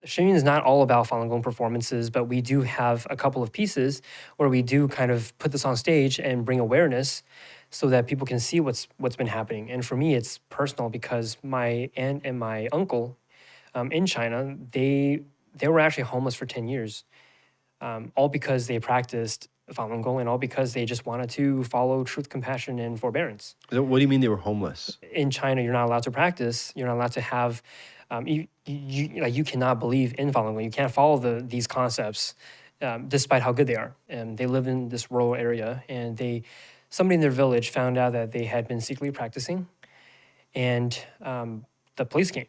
Shen Yun is not all about Falun Gong performances, but we do have a couple of pieces where we do kind of put this on stage and bring awareness so that people can see what's been happening. And for me, it's personal because my aunt and my uncle in China, they were actually homeless for 10 years, all because they practiced Falun Gong and all because they just wanted to follow truth, compassion, and forbearance. What do you mean they were homeless? In China, you're not allowed to practice. You're not allowed to have. You cannot believe in Falun Gong. You can't follow these concepts, despite how good they are. And they live in this rural area, and somebody in their village found out that they had been secretly practicing, and the police came.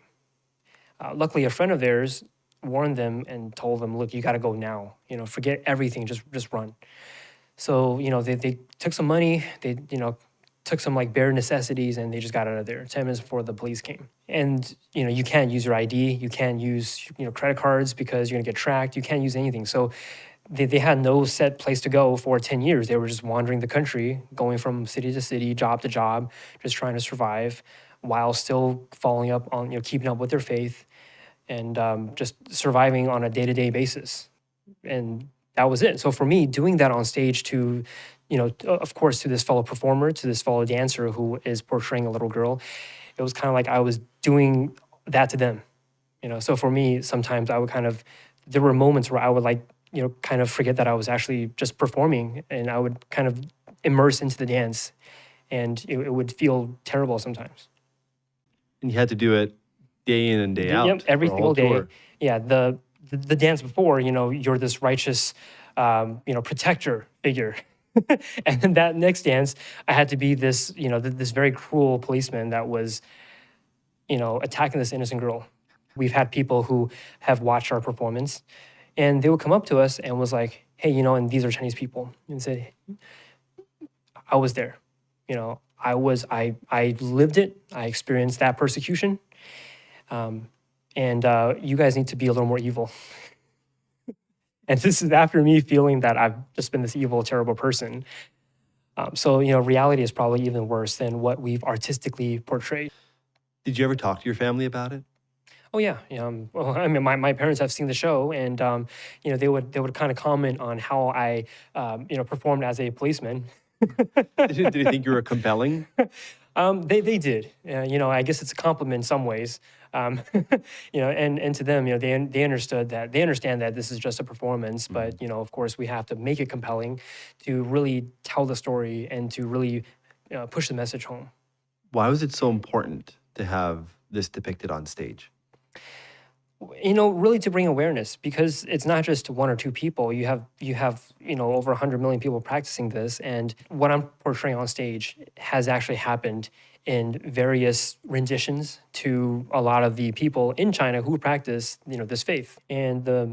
Luckily, a friend of theirs warned them and told them, "Look, you got to go now. Forget everything. Just run." So they took some money. They took some like bare necessities, and they just got out of there 10 minutes before the police came. And you can't use your ID, you can't use credit cards because you're gonna get tracked. You can't use anything. So they had no set place to go for 10 years. They were just wandering the country, going from city to city, job to job, just trying to survive while still following up on keeping up with their faith and just surviving on a day-to-day basis. And that was it. So for me, doing that on stage to of course, to this fellow performer, to this fellow dancer who is portraying a little girl, it was kind of like I was doing that to them. So for me, sometimes I would there were moments where I would kind of forget that I was actually just performing, and I would kind of immerse into the dance, and it would feel terrible sometimes. And you had to do it day in and day out. Yep, every single day. Tour. Yeah, the dance before, you're this righteous, protector figure. And then that next dance, I had to be this, this very cruel policeman that was, attacking this innocent girl. We've had people who have watched our performance, and they would come up to us and was like, "Hey, and these are Chinese people," and said, "I was there, I lived it. I experienced that persecution, and you guys need to be a little more evil." And this is after me feeling that I've just been this evil, terrible person. So, reality is probably even worse than what we've artistically portrayed. Did you ever talk to your family about it? Oh yeah, well, I mean, my parents have seen the show, and they would kind of comment on how I performed as a policeman. Did they think you were compelling? They did. I guess it's a compliment in some ways. And to them, they understood that they understand that this is just a performance, but of course, we have to make it compelling to really tell the story and to really push the message home. Why was it so important to have this depicted on stage? Really to bring awareness, because it's not just one or two people. You have over 100 million people practicing this, and what I'm portraying on stage has actually happened in various renditions to a lot of the people in China who practice this faith, and the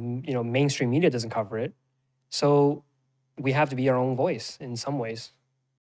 mainstream media doesn't cover it. So we have to be our own voice in some ways.